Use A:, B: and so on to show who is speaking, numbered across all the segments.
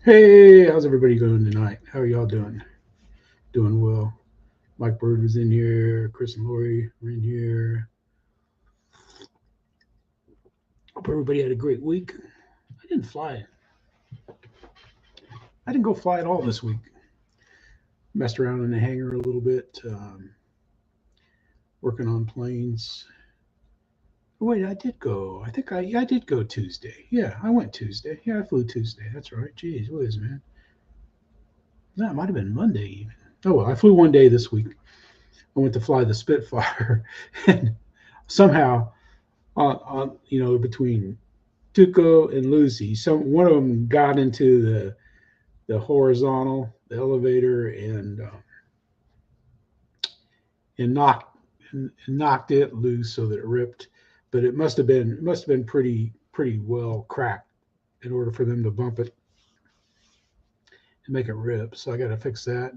A: Hey, how's everybody doing tonight? How are y'all doing? Doing well. Mike Bird was in here. Chris and Lori were in here. Hope everybody had a great week. I didn't fly. I didn't go fly at all this week. Messed around in the hangar a little bit, working on planes. Wait, I did go. I think I did go Tuesday. Yeah, I went Tuesday. Yeah, I flew Tuesday. That's right. Jeez, what is it, man? No, it might have been Monday even. Oh, well, I flew one day this week. I went to fly the Spitfire, and somehow, between Tuco and Lucy, one of them got into the horizontal, the elevator, and knocked it loose so that it ripped. But it must have been pretty well cracked in order for them to bump it and make it rip. So I got to fix that.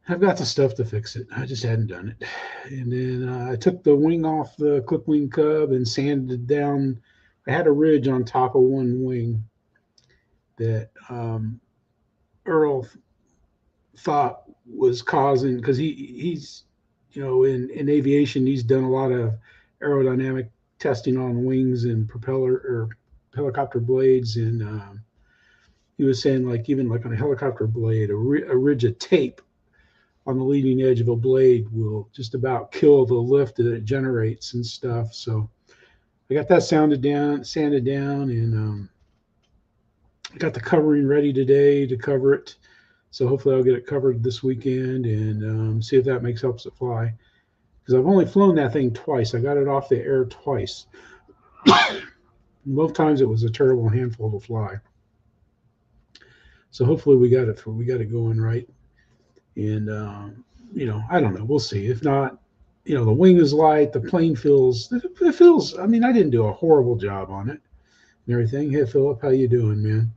A: I've got the stuff to fix it. I just hadn't done it. And then I took the wing off the clip wing cub and sanded down. I had a ridge on top of one wing that Earl thought was causing, because he's in aviation, he's done a lot of aerodynamic testing on wings and propeller or helicopter blades, and he was saying even on a helicopter blade, a ridge of tape on the leading edge of a blade will just about kill the lift that it generates and stuff. So I got that sanded down, and I got the covering ready today to cover it. So hopefully I'll get it covered this weekend and see if that helps it fly. Because I've only flown that thing twice. I got it off the air twice. Both times it was a terrible handful to fly. So hopefully we got it going right. And I don't know. We'll see. If not, the wing is light. The plane feels. I mean, I didn't do a horrible job on it and everything. Hey, Philip, how you doing, man?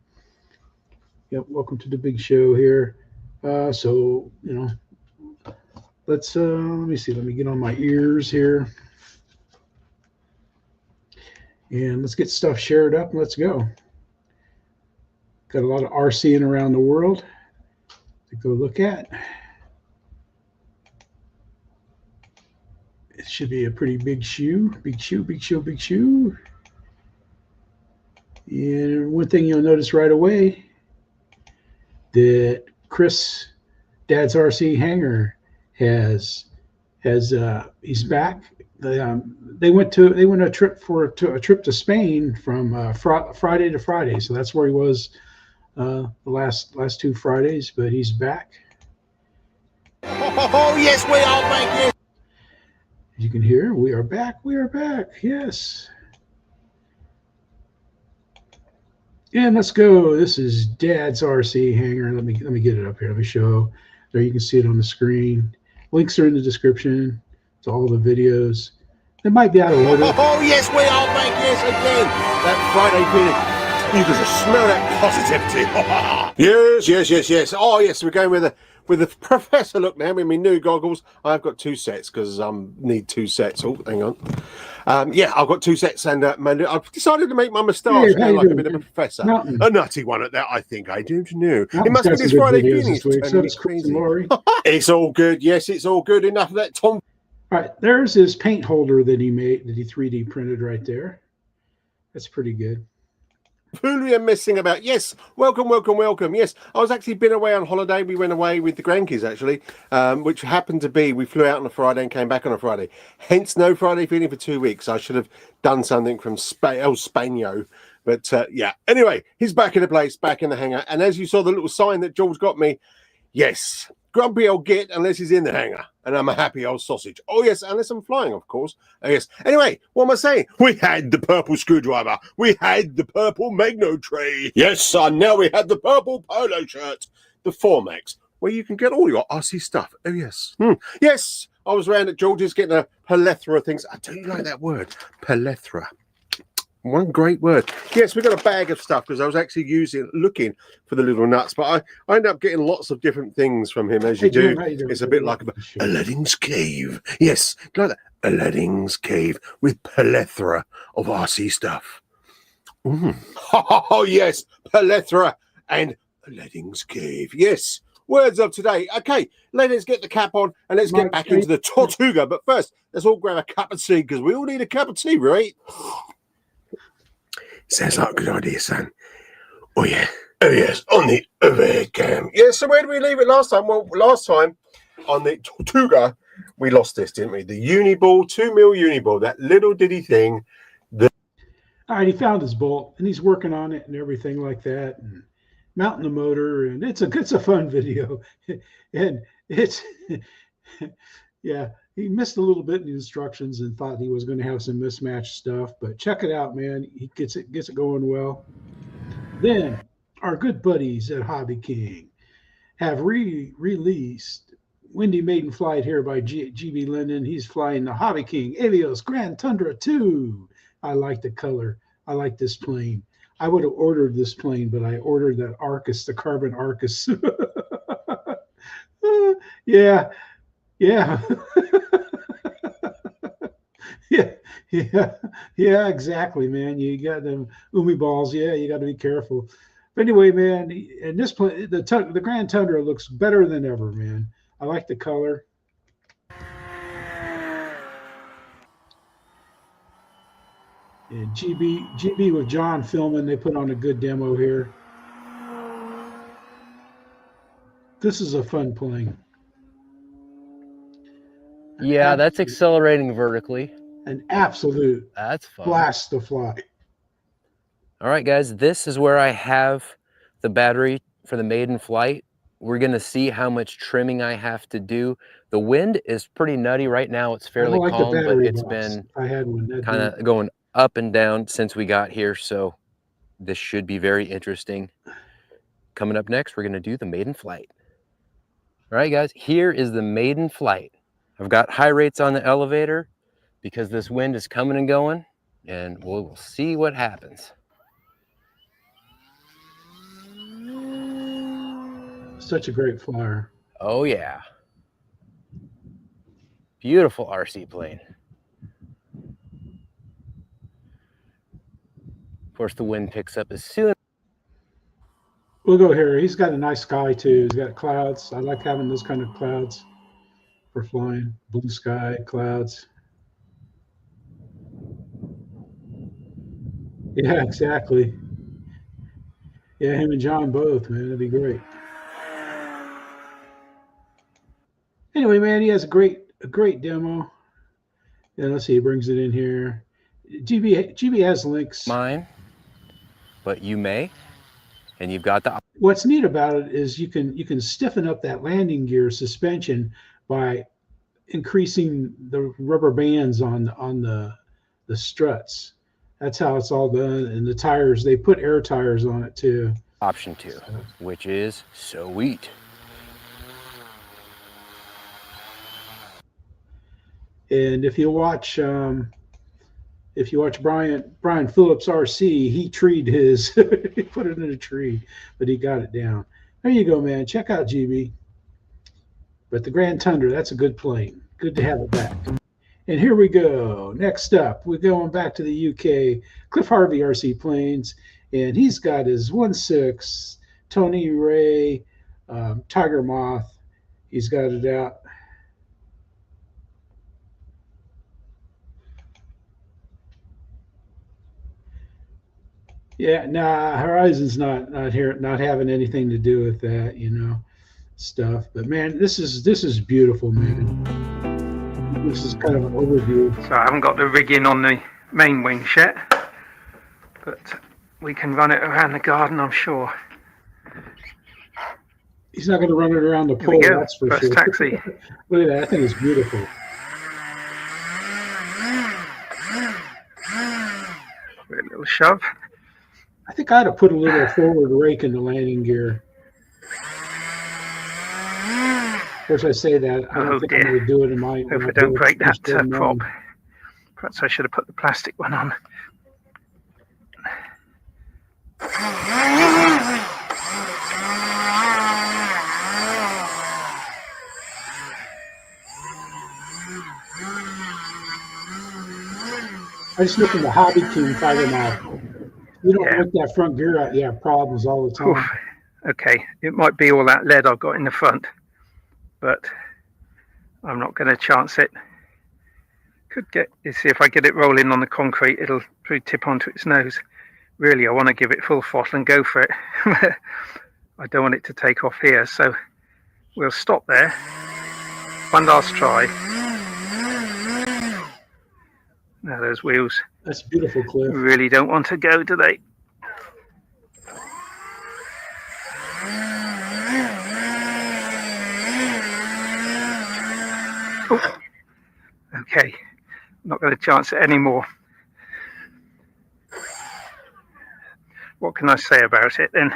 A: Yep. Welcome to the big show here. So let's let me see. Let me get on my ears here, and let's get stuff shared up. And let's go. Got a lot of RCing around the world to go look at. It should be a pretty big shoe. And one thing you'll notice right away, that Chris, Dad's RC Hangar, he's back. They went a trip to Spain from Friday to Friday, so that's where he was the last 2 Fridays. But he's back.
B: Oh yes, we are back. Yes.
A: As you can hear, we are back. Yes. And let's go. This is Dad's RC Hangar. Let me get it up here. Let me show. There you can see it on the screen. Links are in the description to all the videos. It might be out of order.
B: Oh yes, we are back. Yes, again. That Friday feeling. You can just smell that positivity. Yes. Oh yes, we're going with the professor look now with my new goggles. I've got 2 sets because need 2 sets. Oh, hang on. I've got 2 sets, and I've decided to make my moustache now like a bit of a professor. A nutty one at that, I think. I don't know. It must be this Friday feeling. It's all good. Yes, it's all good. Enough of that, Tom.
A: All right, there's his paint holder that he 3D printed right there. That's pretty good.
B: Who we are messing about? Yes, welcome. Yes, I was actually been away on holiday. We went away with the grandkids actually, which happened to be we flew out on a Friday and came back on a Friday. Hence, no Friday feeling for 2 weeks. I should have done something from El Spaño, but yeah. Anyway, he's back in the place, back in the hangar, and as you saw the little sign that George got me, yes, grumpy old git unless he's in the hangar, and I'm a happy old sausage. Oh yes, unless I'm flying, of course. Oh yes. Anyway, what am I saying? We had the purple screwdriver. We had the purple Magno tray. Yes, son. Now we had the purple polo shirt, the Formax, where you can get all your RC stuff. Oh yes. Yes, I was around at George's getting a plethora of things. I do like that word, plethora. One great word. Yes, we got a bag of stuff because I was actually looking for the little nuts, but I ended up getting lots of different things from him, as you do. It's a bit like Aladdin's cave. Yes, like that. Aladdin's cave with plethora of RC stuff. Oh yes, plethora. and Aladdin's Cave. Yes, words of today. Okay, let's get the cap on and let's get back into the Tortuga. But first, let's all grab a cup of tea because we all need a cup of tea, right? Sounds like a good idea, son. Oh, yeah. Oh, yes, on the overhead cam. Yeah, so where did we leave it last time? Well, last time on the Tortuga, we lost this, didn't we? The Uniball, 2 mil Uniball, that little diddy thing.
A: All right, he found his bolt, and he's working on it and everything like that, and mounting the motor, and it's a fun video. And it's, yeah, he missed a little bit in the instructions and thought he was going to have some mismatched stuff, but check it out, man. He gets it going well. Then our good buddies at Hobby King have released Windy Maiden Flight here by GBLynden. He's flying the Hobby King Avios Grand Tundra 2. I like the color. I like this plane. I would have ordered this plane, but I ordered that Arcus, the carbon Arcus. Yeah. Yeah, exactly, man. You got them umi balls. Yeah, you got to be careful. But anyway, man, and this plane, the Grand Tundra looks better than ever, man. I like the color. And GB with John filming, they put on a good demo here. This is a fun plane.
C: Yeah, that's accelerating vertically.
A: An absolute
C: that's fun.
A: Blast to fly.
C: All right, guys, this is where I have the battery for the maiden flight. We're going to see how much trimming I have to do. The wind is pretty nutty right now. It's fairly calm, but it's been kind of going up and down since we got here. So this should be very interesting. Coming up next, we're going to do the maiden flight. All right, guys, here is the maiden flight. I've got high rates on the elevator because this wind is coming and going, and we'll see what happens.
A: Such a great flyer.
C: Oh, yeah. Beautiful RC plane. Of course, the wind picks up as soon.
A: We'll go here. He's got a nice sky, too. He's got clouds. I like having those kind of clouds for flying. Blue sky, clouds. Yeah, exactly. Yeah, him and John both, man. That'd be great. Anyway, man, he has a great demo. Yeah, let's see. He brings it in here. GB has links.
C: Mine, but you may, and you've got the.
A: What's neat about it is you can stiffen up that landing gear suspension by increasing the rubber bands on the struts. That's how it's all done. And the tires, they put air tires on it too.
C: Option 2, which is sweet.
A: And if you watch Brian Phillips RC, he treed his, he put it in a tree, but he got it down. There you go, man. Check out GB. But the Grand Tundra, that's a good plane. Good to have it back. And here we go. Next up, we're going back to the UK. Cliff Harvey RC planes, and he's got his 1.6 Tony Ray Tiger Moth. He's got it out. Yeah, nah, Horizon's not here, not having anything to do with that, you know, stuff. But man, this is beautiful, man. This is kind of an overview.
D: So I haven't got the rigging on the main wings yet, but we can run it around the garden, I'm sure.
A: He's not going to run it around the pole, that's for
D: First
A: sure.
D: taxi.
A: Look at that, I think it's beautiful.
D: A little shove.
A: I think I ought to put a little forward rake in the landing gear. Of course, I say that. I don't think I'm going to do it in my...
D: Hope I don't break that prop. Perhaps I should have put the plastic one on.
A: I just look in the Hobby King Tiger Moth. You don't break that front gear out, you have problems all the time.
D: Oof. Okay, it might be all that lead I've got in the front, but I'm not going to chance it. Could get, you see, if I get it rolling on the concrete, it'll probably tip onto its nose. Really, I want to give it full throttle and go for it. I don't want it to take off here, so we'll stop there. One last try. Now those wheels.
A: That's beautiful, Cliff.
D: Really don't want to go, do they? Oh. Okay, I'm not going to chance it anymore. What can I say about it then?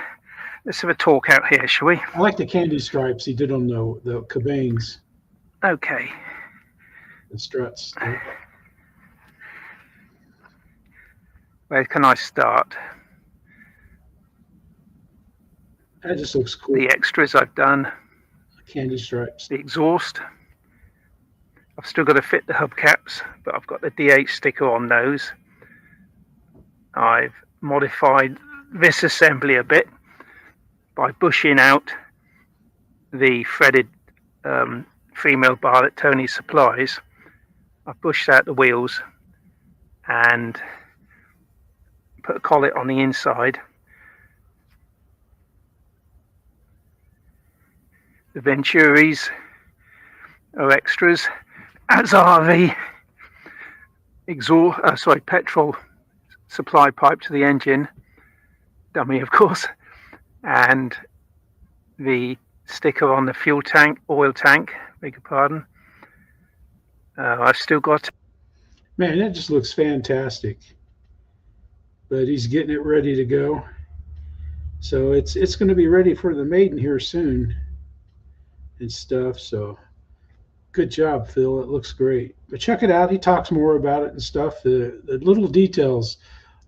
D: Let's have a talk out here, shall we?
A: I like the candy stripes he did on the cabanes.
D: Okay.
A: The struts.
D: Where can I start?
A: That just looks cool.
D: The extras I've done.
A: Candy stripes.
D: The exhaust. I've still got to fit the hubcaps, but I've got the DH sticker on those. I've modified this assembly a bit by bushing out the threaded female bar that Tony supplies. I've bushed out the wheels and put a collet on the inside. The Venturis are extras, as are the petrol supply pipe to the engine, dummy of course, and the sticker on the fuel tank, oil tank, beg your pardon. I've still got...
A: Man, that just looks fantastic. But he's getting it ready to go. So it's going to be ready for the Maiden here soon and stuff. So good job, Phil. It looks great. But check it out. He talks more about it and stuff. The little details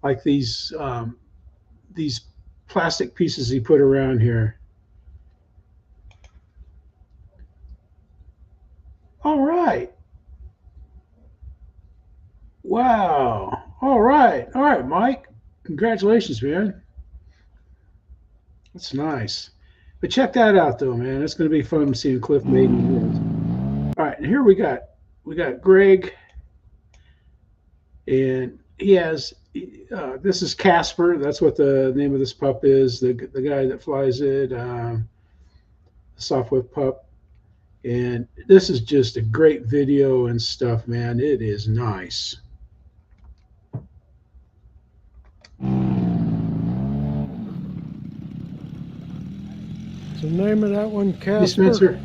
A: like these plastic pieces he put around here. All right. Wow. All right, Mike. Congratulations, man. That's nice. But check that out, though, man. It's going to be fun seeing Cliff Maiden. All right, and here we got Greg, and he has. This is Casper. That's what the name of this pup is. The guy that flies it, Sopwith Pup. And this is just a great video and stuff, man. It is nice.
E: What's the name of that one, Casper?
A: Hey, Spencer.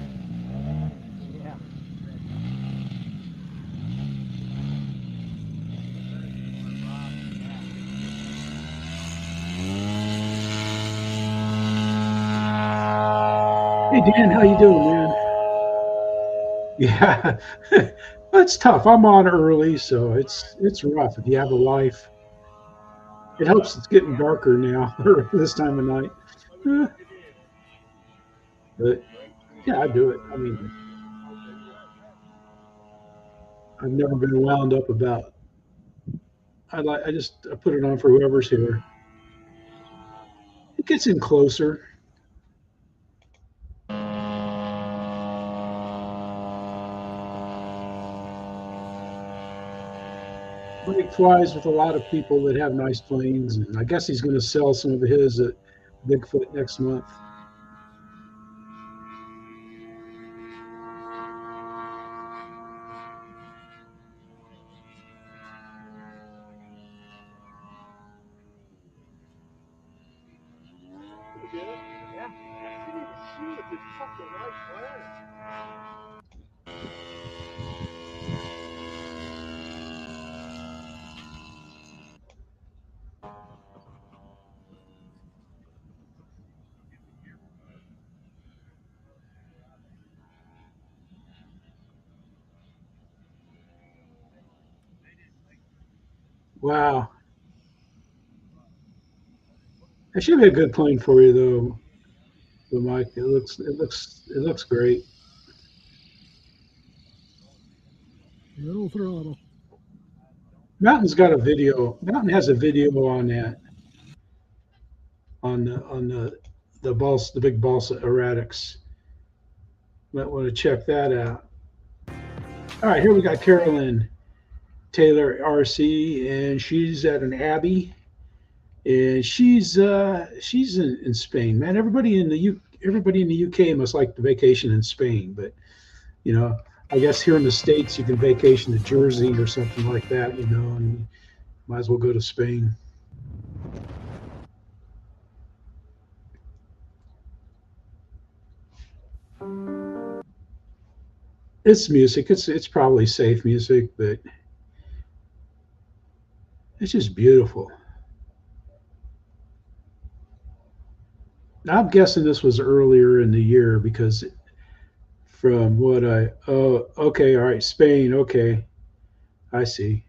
A: Hey, Dan, how you doing, man? Yeah, it's tough. I'm on early, so it's rough if you have a life. It helps it's getting darker now this time of night. But yeah, I do it. I mean, I've never been wound up about. I put it on for whoever's here. It gets in closer. Mike flies with a lot of people that have nice planes, and I guess he's going to sell some of his at Bigfoot next month. Wow. That should be a good plane for you, though. So, Mike, it looks great.
E: No throttle.
A: Mountain's got a video. Mountain has a video on that. On the the big balsa erratics. Might want to check that out. All right, here we got Carolyn Taylor RC, and she's at an Abbey, and she's in Spain. Man, everybody in the UK must like the vacation in Spain, but you know, I guess here in the States you can vacation to Jersey or something like that, you know, and you might as well go to Spain. It's music. It's probably safe music, but it's just beautiful. I'm guessing this was earlier in the year because from what oh, okay, all right, Spain, okay, I see.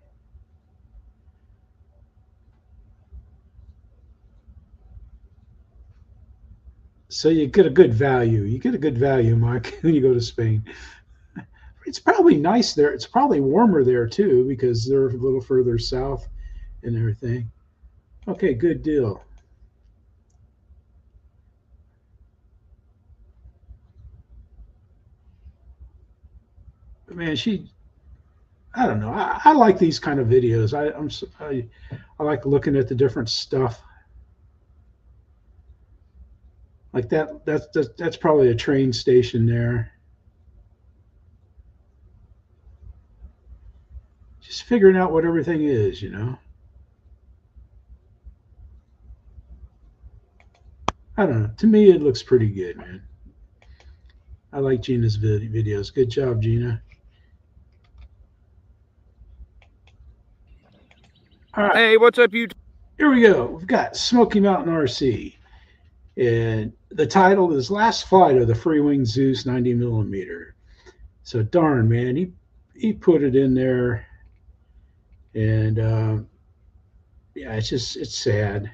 A: So you get a good value. You get a good value, Mike, when you go to Spain. It's probably nice there. It's probably warmer there too because they're a little further south and everything. Okay, good deal. But man, I don't know. I like these kind of videos. I like looking at the different stuff. Like that's probably a train station there. Just figuring out what everything is, you know. I don't know. To me, it looks pretty good, man. I like Gina's videos. Good job, Gina. All right.
F: Hey, what's up, you?
A: Here we go. We've got Smoky Mountain RC. And the title is Last Flight of the Freewing Zeus 90 millimeter. So darn, man, he put it in there. And yeah, it's sad.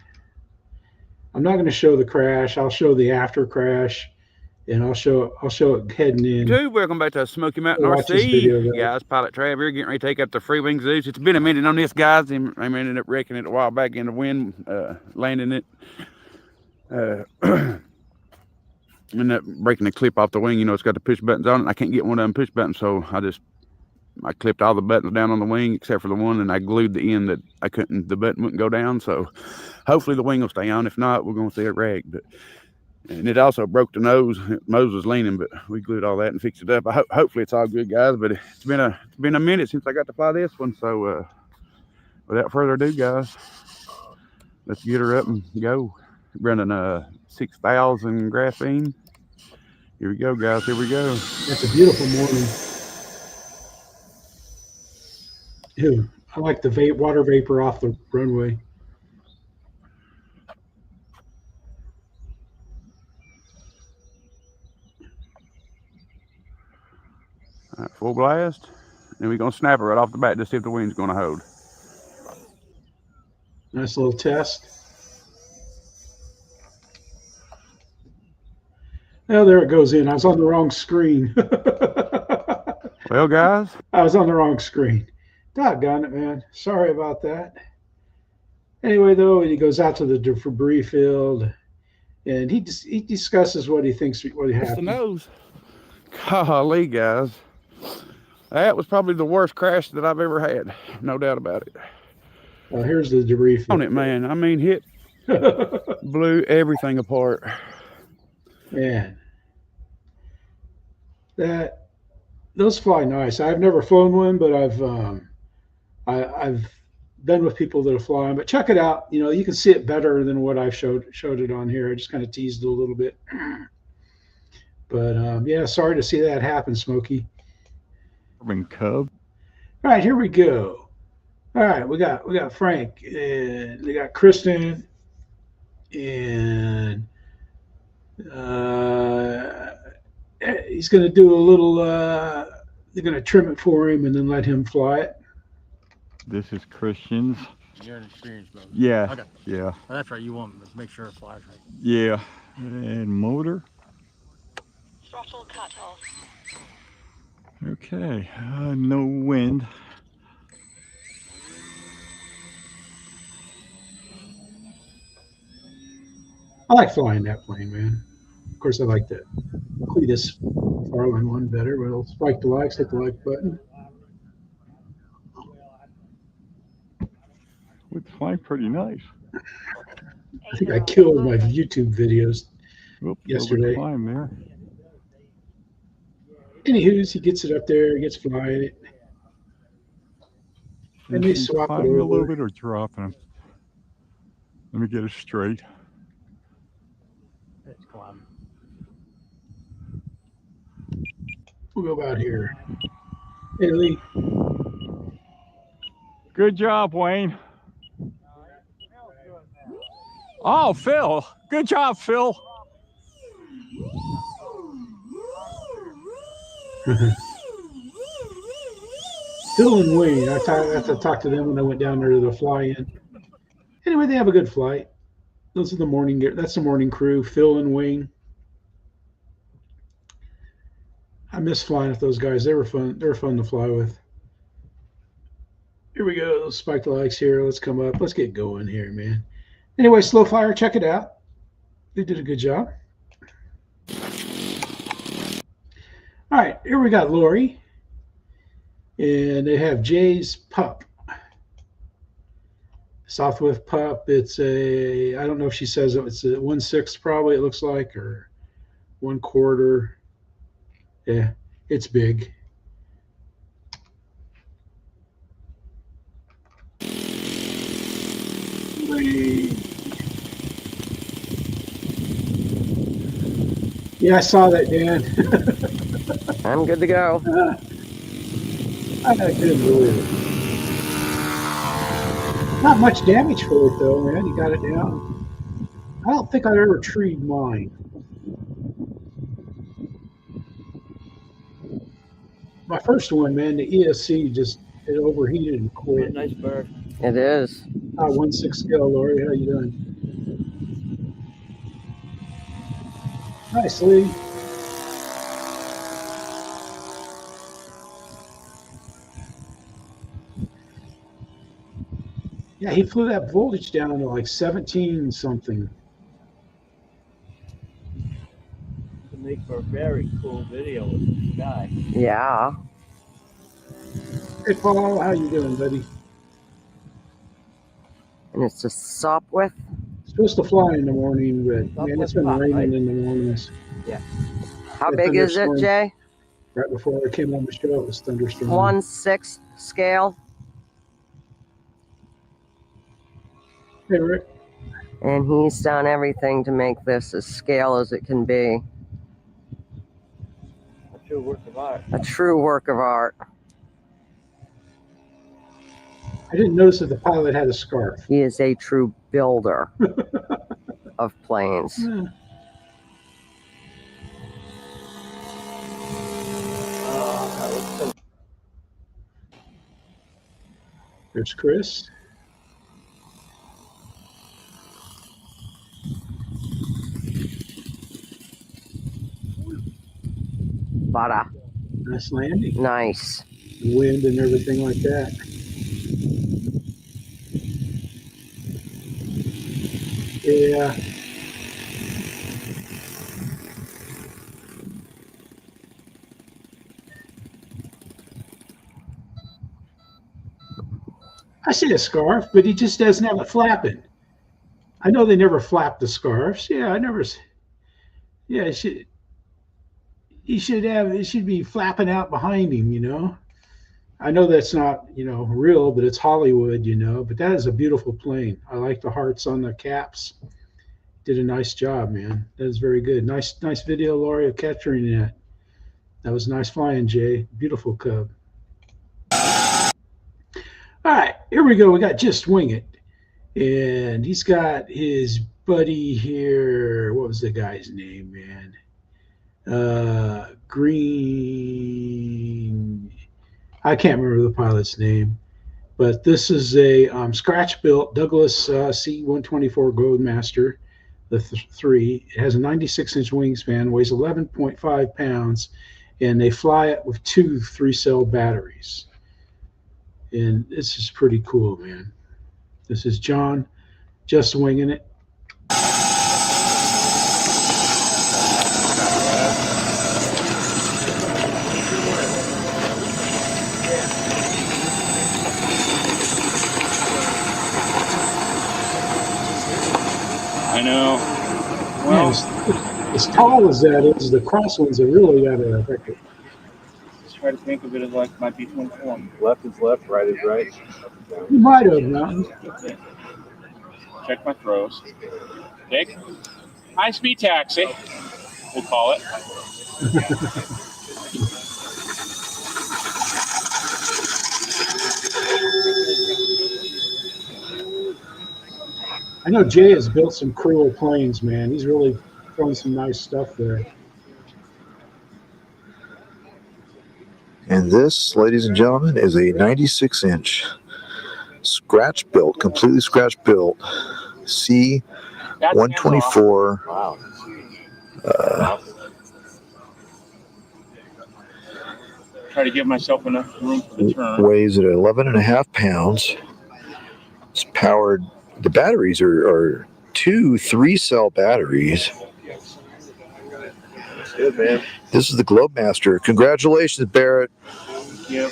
A: I'm not going to show the crash. I'll show the after crash, and I'll show it heading in.
F: YouTube, welcome back to Smoky Mountain RC. Guys, Pilot Trav here, getting ready to take up the Freewing Zeus. It's been a minute on this, guys. I ended up wrecking it a while back in the wind, landing it. Ended up breaking the clip off the wing. You know, it's got the push buttons on it. I can't get one of them push buttons, so I clipped all the buttons down on the wing except for the one, and I glued the end that the button wouldn't go down. So hopefully the wing will stay on. If not, we're going to see it wreck. And it also broke the nose. Nose was leaning, but we glued all that and fixed it up. Hopefully it's all good, guys. But it's been a minute since I got to fly this one. So without further ado, guys, let's get her up and go. Running 6,000 graphene. Here we go, guys. Here we go.
A: It's a beautiful morning. Ew, I like the water vapor off the runway.
F: All right, full blast. And we're going to snap her right off the bat to see if the wind's going to hold.
A: Nice little test. Oh, there it goes in. I was on the wrong screen.
F: Well, guys.
A: I was on the wrong screen. Doggone it, man. Sorry about that. Anyway, though, he goes out to the debris field, and he discusses what he thinks, what happened.
F: The nose. Golly, guys. That was probably the worst crash that I've ever had. No doubt about it.
A: Well, here's the debris field.
F: On it, man. I mean, hit, blew everything apart.
A: Man. Those fly nice. I've never flown one, but I've been with people that have flown. But check it out. You know, you can see it better than what I've showed it on here. I just kind of teased it a little bit. But yeah, sorry to see that happen, Smoky.
G: Cub.
A: All right, here we go. All right, we got Frank, and we got Kristian, and he's going to do a little. They're going to trim it for him and then let him fly it.
G: This is Kristian's.
H: You're an experienced boat.
G: Yeah.
H: Okay.
G: Yeah.
H: Well, that's right. You want to make sure it flies right.
G: Yeah. And motor.
I: Throttle cut off.
G: Okay. No wind.
A: I like flying that plane, man. Of course, I like the Cletus Farland one better. But I'll spike the likes, hit the like button.
G: It's flying pretty nice.
A: I think I killed my YouTube videos yesterday.
G: Climb there.
A: Anywho's, he gets it up there, he gets flying it. And they swap it over.
G: A little bit or dropping them. Let me get it straight.
H: It's climbing.
A: We'll go about here. Hey, Lee.
G: Good job, Wayne. Oh, Phil. Good job, Phil.
A: Phil and Wayne, I have to talk to them when I went down there to the fly-in. Anyway, they have a good flight. Those are the morning. That's the morning crew. Phil and Wayne. I miss flying with those guys. They were fun. They were fun to fly with. Here we go. Those spike likes here. Let's come up. Let's get going here, man. Anyway, SlowFlyer, check it out. They did a good job. All right, here we got Lori. And they have Jay's Pup. Sopwith Pup. It's a, I don't know if she says it, it's a 1/6 probably, it looks like, or 1/4. Yeah, it's big. Yeah, I saw that, Dan.
J: I'm good to go.
A: I couldn't believe it. Not much damage for it, though, man. You got it down. I don't think I've ever treed mine. My first one, man, the ESC just it overheated and quit.
H: Nice bird.
J: It is.
A: 1/6 scale, Lori. How you doing? Nice, Lee. Yeah, he flew that voltage down to like 17 something.
H: To make for a very cool video with the sky.
J: Yeah.
A: Hey, Paul, how you doing, buddy?
J: And it's just Sopwith.
A: Supposed to fly in the morning, but man, it's been raining
H: right?
A: in the mornings.
H: Yeah.
J: How big is it, Jay?
A: Right before I came on the show, it was thunderstorm.
J: 1/6 scale.
A: Hey, Rick.
J: And he's done everything to make this as scale as it can be.
H: A true work of art.
J: A true work of art.
A: I didn't notice that the pilot had a scarf.
J: He is a true builder of planes.
A: Yeah. There's Chris.
J: Butter.
A: Nice landing.
J: Nice.
A: Wind and everything like that. Yeah. I see a scarf, but he just doesn't have it flapping. I know they never flap the scarves. Yeah, I never. Yeah, it should. He should have. It should be flapping out behind him. You know. I know that's not real, but it's Hollywood. But that is a beautiful plane. I like the hearts on the caps. Did a nice job, man. That is very good. Nice video, Lori, of capturing that. That was nice flying, Jay. Beautiful Cub. All right, here we go. We got Justwingit, and he's got his buddy here. What was the guy's name, man? Green. I can't remember the pilot's name, but this is a scratch-built Douglas C-124 GLOBEMASTER, the 3. It has a 96-inch wingspan, weighs 11.5 pounds, and they fly it with 2 3-cell batteries. And this is pretty cool, man. This is John, just winging it.
K: know. Well,
A: Man, as tall as that is, the crosswinds have really got to affect it.
K: just try to think of it as like my B-24.
B: Left is left, right is right.
A: You might have, Mountain.
K: Okay. Check my throws. Dick, high-speed taxi, we'll call it.
A: I know Jay has built some cool planes, man. He's really throwing some nice stuff there.
L: And this, ladies and gentlemen, is a 96-inch scratch built, completely scratch built C-124.
B: Wow.
K: Try to give myself enough room for the turn.
L: Weighs at 11.5 pounds. It's powered. The batteries are two 3-cell batteries.
B: That's good, man.
L: This is the GLOBEMASTER. Congratulations, Barrett.
K: Thank you.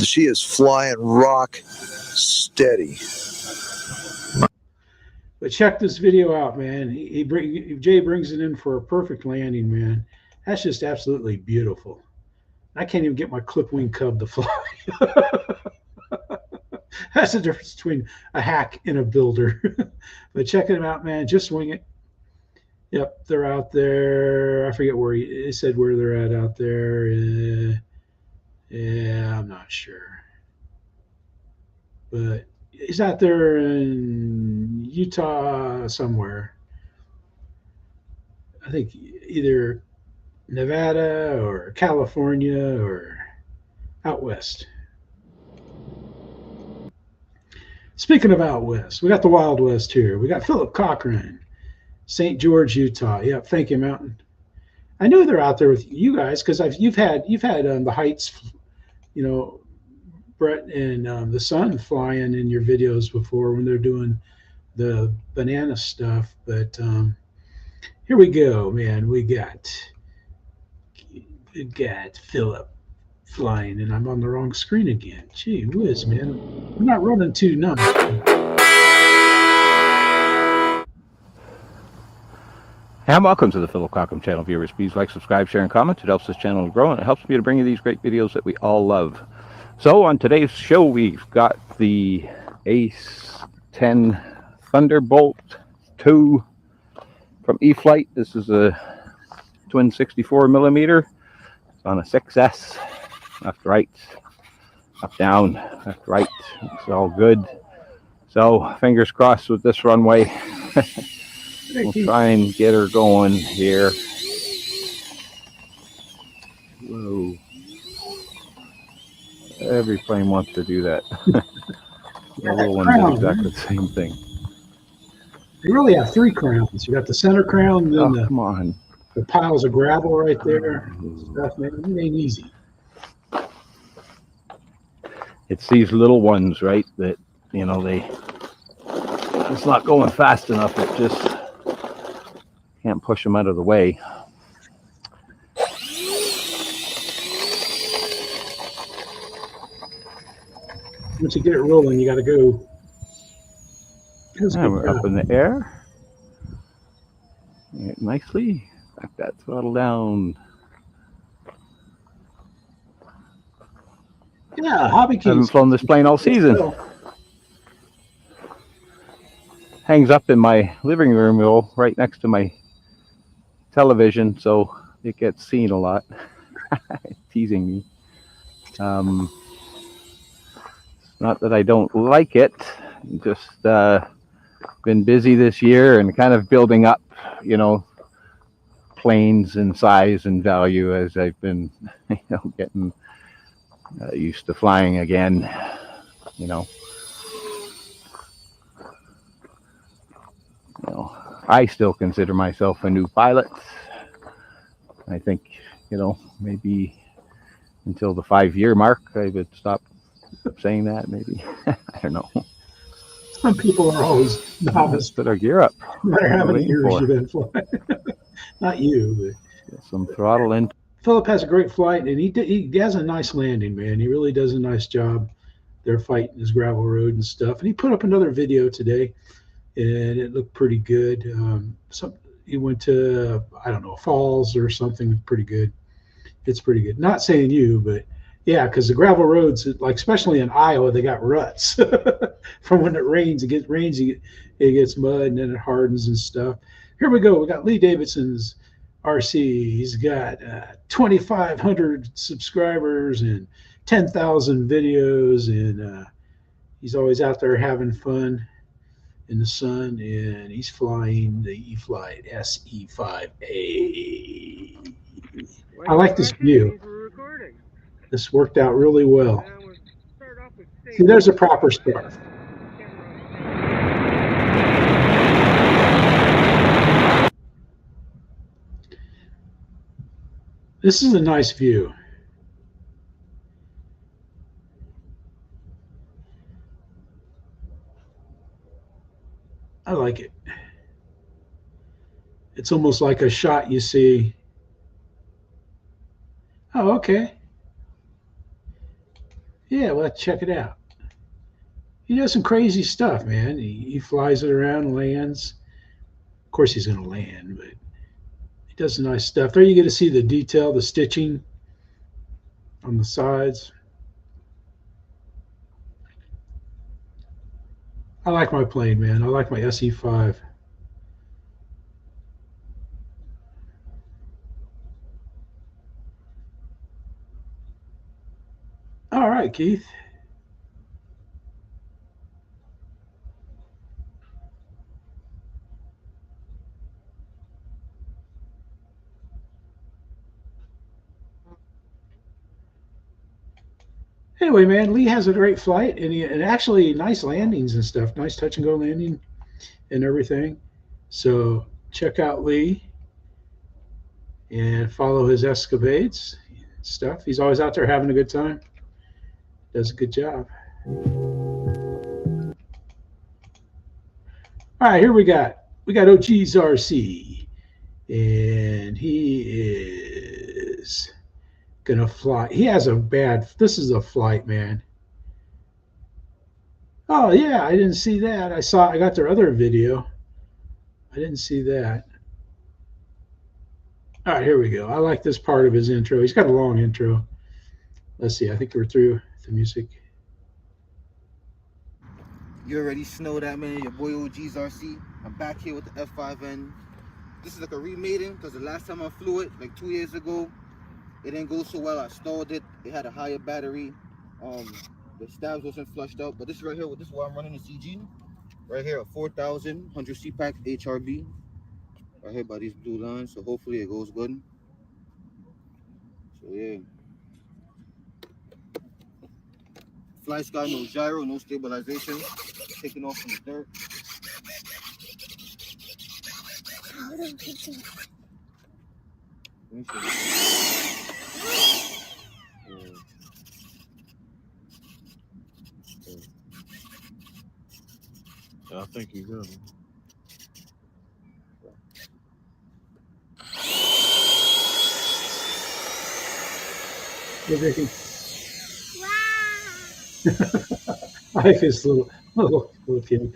L: She is flying rock steady.
A: But check this video out, man. Jay brings it in for a perfect landing, man. That's just absolutely beautiful. I can't even get my clip wing cub to fly. That's the difference between a hack and a builder. But check it out, man. Justwingit. Yep, they're out there. I forget where he said where they're at out there. Yeah, I'm not sure. But he's out there in Utah somewhere. I think either Nevada or California or out west. Speaking of out west, we got the Wild West here. We got Philip Cockram, St. George, Utah. Yep, thank you, Mountain. I knew they're out there with you guys because you've had the Heights, you know, Brett and the Sun flying in your videos before when they're doing the banana stuff. But here we go, man. We got Philip flying, and I'm on the wrong screen again. Gee whiz, man. I'm not running too nuts.
M: And welcome to the Philip Cockram channel, viewers. Please like, subscribe, share, and comment. It helps this channel to grow, and it helps me to bring you these great videos that we all love. So on today's show, we've got the Ace 10 Thunderbolt 2 from Eflite. This is a twin 64mm. It's on a 6S. Left, right, up, down, left, right. It's all good. So fingers crossed with this runway. We'll try and get her going here. Whoa. Every plane wants to do that. The little one did exactly the same thing.
A: You really have 3 crowns. You got the center crown, and then
M: come on.
A: The piles of gravel right there. Stuff, man. It ain't easy.
M: It's these little ones, right, that, you know, it's not going fast enough. It just can't push them out of the way.
A: Once you get it rolling, you got to go.
M: And we're up in the air. Yeah, nicely. Back that throttle down.
A: Yeah, hobby keys.
M: I haven't flown this plane all season. Hangs up in my living room right next to my television, so it gets seen a lot. Teasing me. It's not that I don't like it, just been busy this year and kind of building up, you know, planes in size and value as I've been, you know, getting used to flying again, you know. I still consider myself a new pilot. I think, you know, maybe until the 5-year mark, I would stop saying that, maybe. I don't know.
A: Some people are always novice.
M: Better gear up.
A: No matter how many years you've been flying. Not you, but
M: get some throttle in.
A: Philip has a great flight, and he has a nice landing, man. He really does a nice job. They're fighting his gravel road and stuff. And he put up another video today and it looked pretty good. He went to, I don't know, Falls or something. Pretty good. It's pretty good. Not saying you, but yeah, because the gravel roads, like especially in Iowa, they got ruts from when it rains. It gets rainy, it gets mud, and then it hardens and stuff. Here we go. We got Lee Davidson's RC. He's got 2,500 subscribers and 10,000 videos, and he's always out there having fun in the sun, and he's flying the Eflite SE5A. I like this view. This worked out really well. See, there's a proper start. This is a nice view. I like it. It's almost like a shot you see. Oh, okay. Yeah, well, let's check it out. He does some crazy stuff, man. He flies it around, lands. Of course, he's going to land, but he does some nice stuff. There you get to see the detail, the stitching on the sides. I like my plane, man. I like my SE5. All right, Keith. Anyway, man, Lee has a great flight, and actually nice landings and stuff. Nice touch and go landing and everything. So check out Lee and follow his escapades stuff. He's always out there having a good time. Does a good job. All right, here we got OjeezRC, and he is gonna fly. He has a bad. This is a flight, man. Oh yeah, I didn't see that. I got their other video. I didn't see that. All right, here we go. I like this part of his intro. He's got a long intro. Let's see. I think we're through the music.
N: You already know that, man. Your boy OjeezRC. I'm back here with the F5N. This is like a Maiden because the last time I flew it, like 2 years ago, it didn't go so well. I stalled it. It had a higher battery. The stabs wasn't flushed out. But this right here, this is why I'm running the CG. Right here, a 4,000 100 CPAC HRB. Right here by these blue lines. So hopefully it goes good. So yeah. Fly sky, no gyro, no stabilization. Taking off from the dirt.
K: I think you're good.
A: I like this little kid.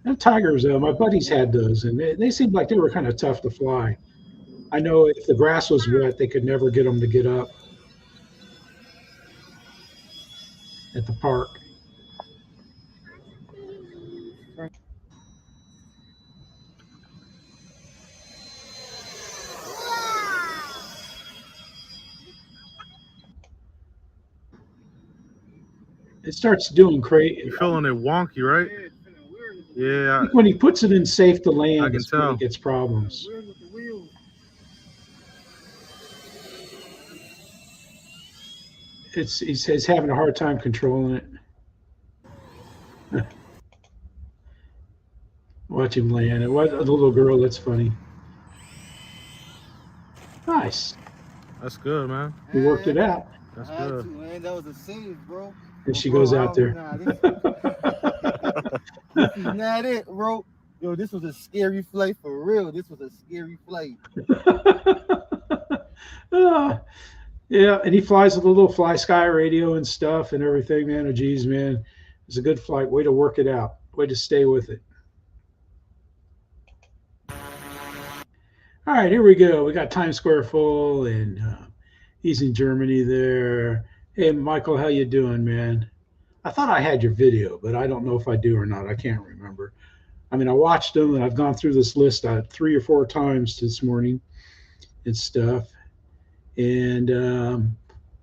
A: And tigers, my buddies had those, and they seemed like they were kind of tough to fly. I know if the grass was wet, they could never get them to get up at the park. It starts doing crazy.
K: You're feeling it wonky, right? Yeah.
A: I think when he puts it in safe to land,
K: I can tell.
A: He gets problems. He's having a hard time controlling it. Watch him land. It was a little girl. That's funny. Nice.
K: That's good, man.
A: He worked it out.
K: That's good.
N: Man, that was a save, bro.
A: And she goes out there.
N: This is not it, bro. Yo, this was a scary flight for real. This was a scary flight.
A: Yeah, and he flies with a little fly sky radio and stuff and everything, man. Oh, geez, man. It's a good flight. Way to work it out. Way to stay with it. All right, here we go. We got Times Square full, and he's in Germany there. Hey, Michael, how you doing, man? I thought I had your video, but I don't know if I do or not. I can't remember. I mean, I watched them, and I've gone through this list 3 or 4 times this morning and stuff. And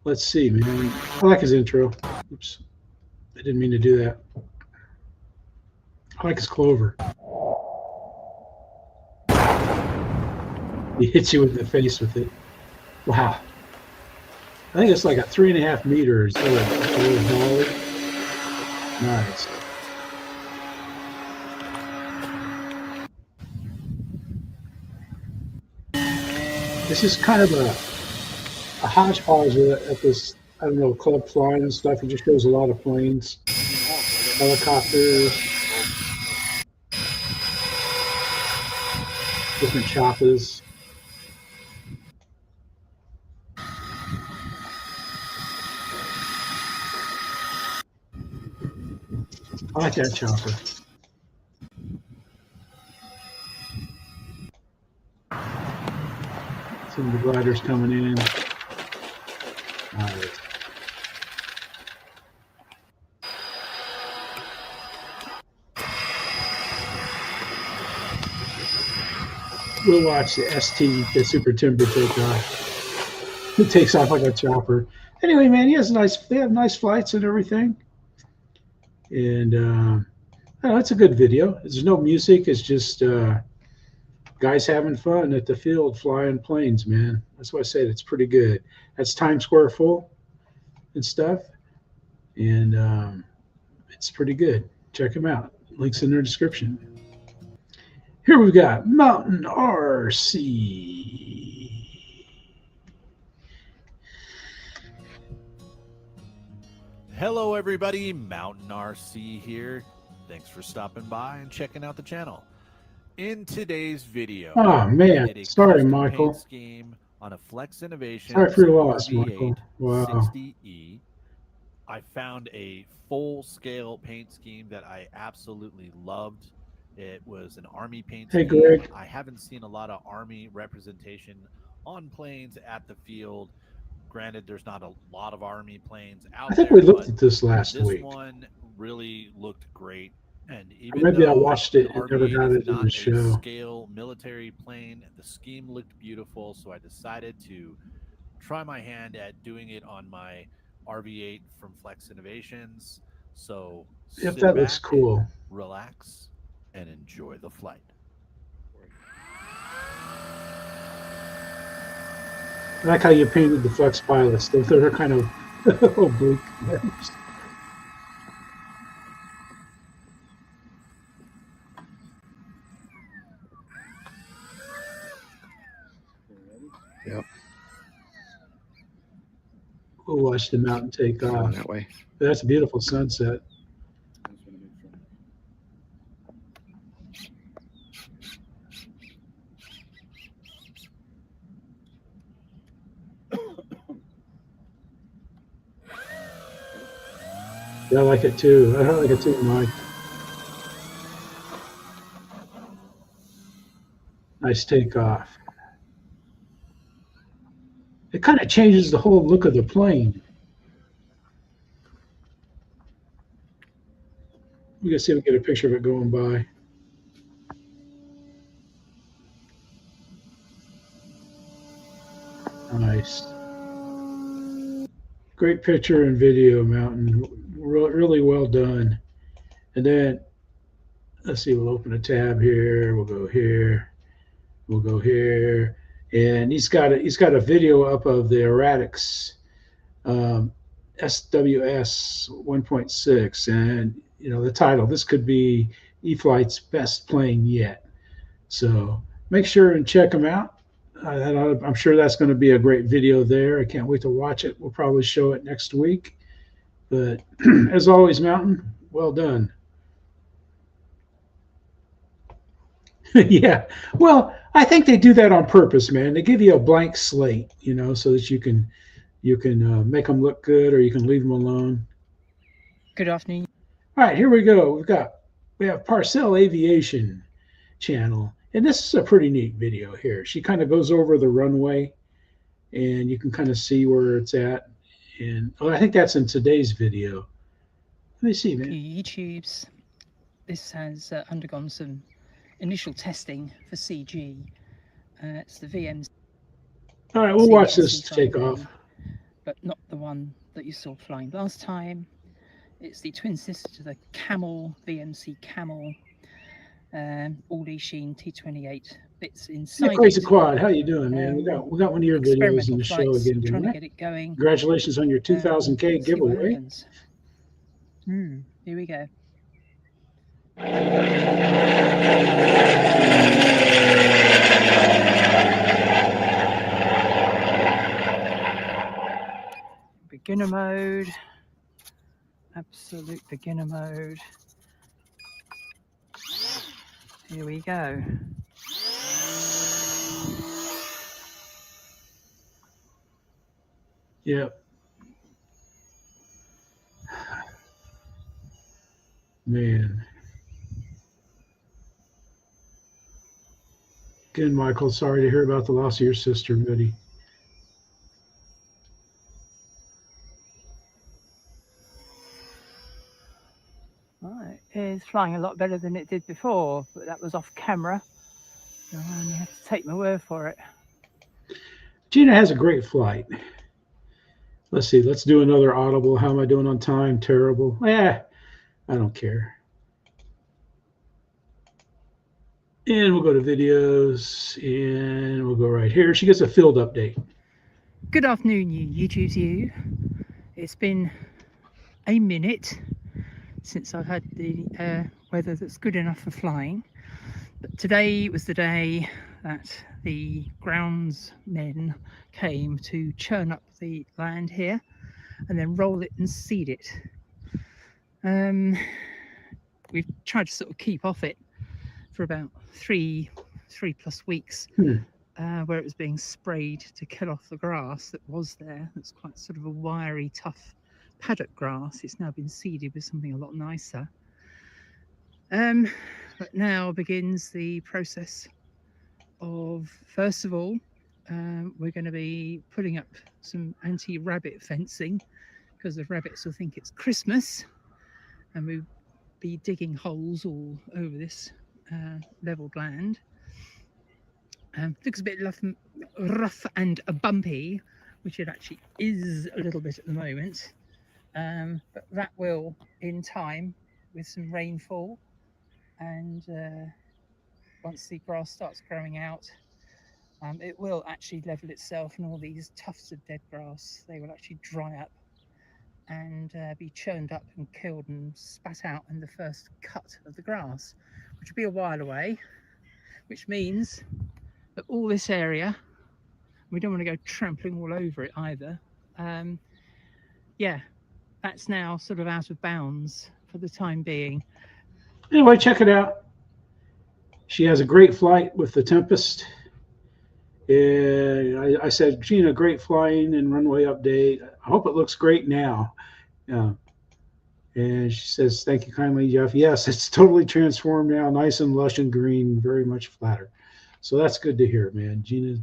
A: let's see, man. I like his intro. Oops. I didn't mean to do that. I like his clover. He hits you in the face with it. Wow. I think it's like a 3.5 meters. Nice. This is kind of a hodgepodge at this, I don't know, club flying and stuff. It just shows a lot of planes, helicopters, different choppers. I like that chopper. Some of the gliders coming in. All right. We'll watch the ST, the Super Timber, take off. It takes off like a chopper. Anyway, man, they have nice flights and everything. And oh, it's a good video. There's no music. It's just guys having fun at the field flying planes, man. That's why I said it's pretty good. That's Times Square full and stuff. And it's pretty good. Check them out. Links in their description. Here we've got Mountain RC.
O: Hello everybody, Mountain RC here. Thanks for stopping by and checking out the channel. In today's video,
A: oh man, sorry Michael.
O: Scheme on a Flex Innovations
A: sorry for your loss, Michael. Wow.
O: 60E. I found a full-scale paint scheme that I absolutely loved. It was an Army paint scheme.
A: Hey Greg.
O: I haven't seen a lot of Army representation on planes at the field. Granted, there's not a lot of Army planes out there.
A: I think we looked at this last week.
O: This one really looked great. And even
A: maybe I watched it and never got it in the show.
O: Scale military plane, the scheme looked beautiful, so I decided to try my hand at doing it on my RV8 from Flex Innovations. So
A: if that looks cool,
O: relax and enjoy the flight.
A: I like how you painted the Flex pilots. They're kind of oblique.
L: Yep.
A: We'll watch the mountain take off.
L: That way.
A: That's a beautiful sunset. Yeah, I like it too. I like it too, Mike. Nice takeoff. It kind of changes the whole look of the plane. We can see if we get a picture of it going by. Nice. Great picture and video, Mountain. Really well done. And then, let's see, we'll open a tab here. We'll go here. We'll go here. And he's got a video up of the Erratics SWS 1.6, and you know the title. This could be Eflite's best plane yet. So make sure and check them out. I'm sure that's going to be a great video there. I can't wait to watch it. We'll probably show it next week. But as always, Mountain, well done. Yeah, well, I think they do that on purpose, man. They give you a blank slate, you know, so that you can make them look good, or you can leave them alone.
P: Good afternoon.
A: All right, here we go. We have Parcel Aviation channel, and this is a pretty neat video here. She kind of goes over the runway, and you can kind of see where it's at. And I think that's in today's video. Let me see, man.
P: YouTubes. This has undergone some initial testing for CG. It's the VMC.
A: All right, we'll watch this take off.
P: But not the one that you saw flying last time. It's the twin sister to the Camel, VMC Camel, all these Sheen T28 bits inside.
A: Yeah, Crazy Quad, how you doing, man? We got one of your videos in the show again,
P: trying to
A: didn't
P: get it going.
A: Congratulations on your 2000K giveaway.
P: Here we go. Beginner mode, absolute beginner mode. Here we go.
A: Yep. Man. Again, Michael, sorry to hear about the loss of your sister, buddy.
P: It's flying a lot better than it did before, but that was off camera. You have to take my word for it.
A: Gina has a great flight. Let's see. Let's do another audible. How am I doing on time? Terrible. I don't care. And we'll go to videos, and we'll go right here. She gets a field update.
P: Good afternoon, you YouTubes. It's been a minute since I've had the weather that's good enough for flying. But today was the day that the groundsmen came to churn up the land here and then roll it and seed it. We've tried to sort of keep off it for about three plus weeks, where it was being sprayed to kill off the grass that was there. That's quite sort of a wiry, tough paddock grass. It's now been seeded with something a lot nicer. But now begins the process of, first of all, we're going to be putting up some anti-rabbit fencing because the rabbits will think it's Christmas, and we'll be digging holes all over this leveled land. Looks a bit rough and bumpy, which it actually is a little bit at the moment. But that will, in time, with some rainfall, and once the grass starts growing out, it will actually level itself, and all these tufts of dead grass, they will actually dry up and be churned up and killed and spat out in the first cut of the grass, which will be a while away, which means that all this area, we don't want to go trampling all over it either. Yeah, that's now sort of out of bounds for the time being.
A: Anyway, check it out. She has a great flight with the Tempest. And I said, Gina, great flying and runway update. I hope it looks great now. And she says, thank you kindly, Jeff. Yes, it's totally transformed now, nice and lush and green, very much flatter. So that's good to hear, man. Gina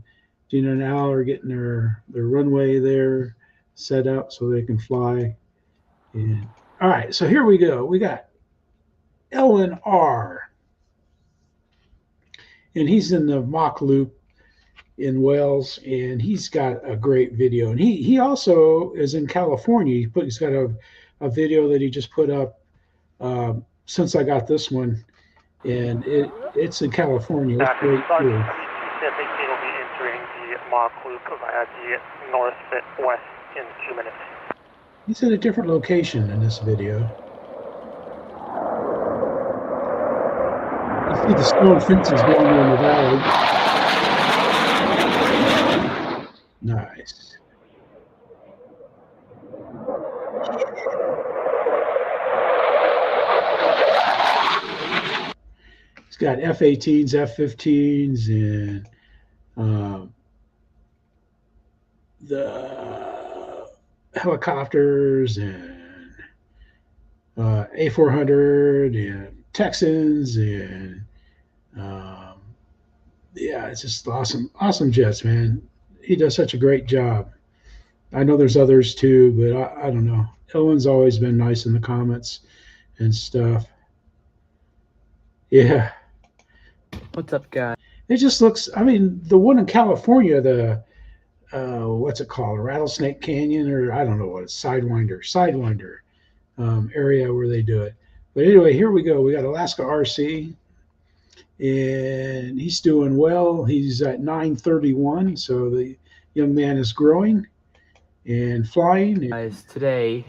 A: and Al are getting their runway there set up so they can fly. And all right, so here we go. We got Ellen R. And he's in the mock loop in Wales, and he's got a great video. And he also is in California. He's got a video that he just put up since I got this one, and it's in California. It's great too.
Q: will be entering the mock loop via the northwest in 2 minutes.
A: He's at a different location in this video. You see the stone fences down there in the valley. Nice. It's got F-18s, F-15s, and the helicopters, and A400 and Texans and yeah, it's just awesome jets, man. He does such a great job. I know there's others too, but I don't know. Owen's always been nice in the comments and stuff. Yeah.
R: What's up, guys?
A: It just looks, I mean, the one in California, the, what's it called? Rattlesnake Canyon, or I don't know what it's, Sidewinder area where they do it. But anyway, here we go. We got Alaska RC, and he's doing well. He's at 931, so the young man is growing and flying.
R: Guys, today